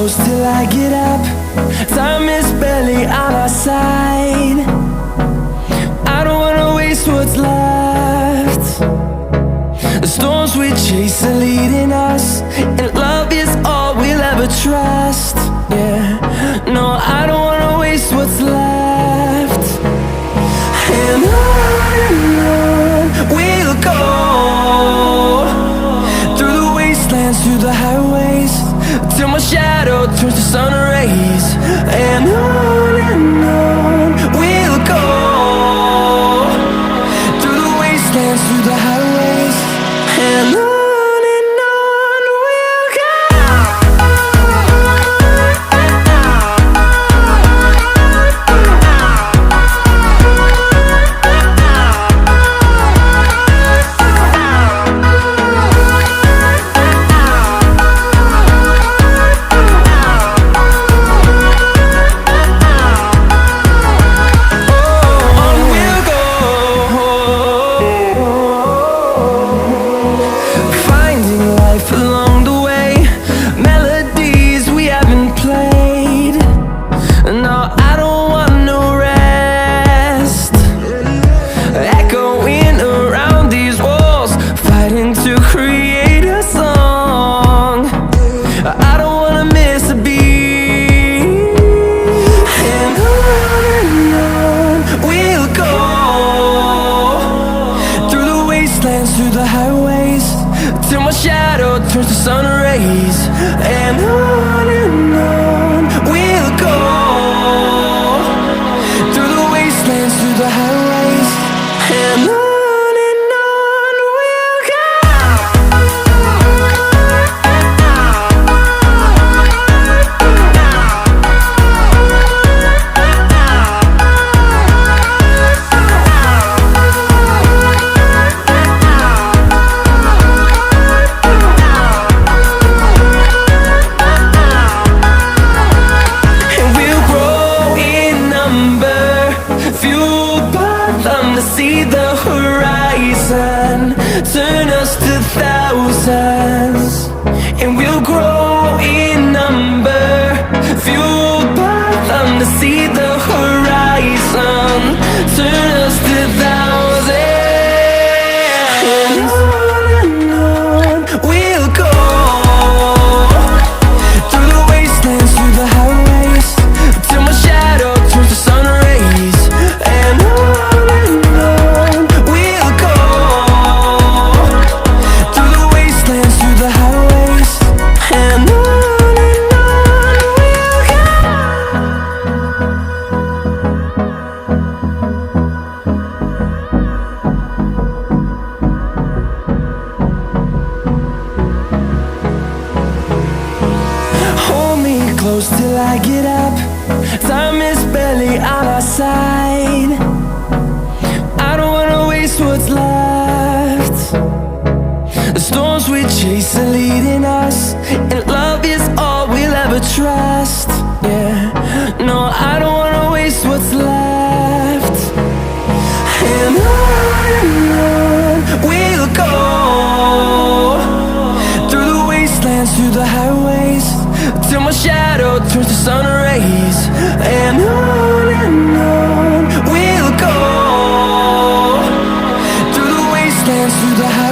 close till I get up. Time is barely on our side. I don't wanna waste what's left. The storms we chase are leading us, and love is all we'll ever trust. Yeah, no, I don't wanna waste what's left. And on we'll go, through the wastelands, through the highways, till my shadow turns to sun rays. And on we'll go, through the wastelands, through the highways, and on we'll go. Through the highways, till my shadow turns to sun rays. And on we'll go, through the wastelands, through the highways, and on. See the horizon turn us to thousands, and we'll grow in number, fueled by them. To see the horizon turn us to thousands, and on we'll go, through the wastelands, through the highways, till my shadow turns to sun rays. And on we'll go, through the wastelands, through the highways, and on we'll go. Hold me close till I get up. Time is barely on our side. I don't wanna waste what's left. The storms we chase are leading us, and love is all we'll ever trust. Yeah, no, I don't wanna waste what's left. And on we'll go, through the wastelands, through the highways, till my shadow turns to sun rays. And on we'll go, through the wastelands, through the highways.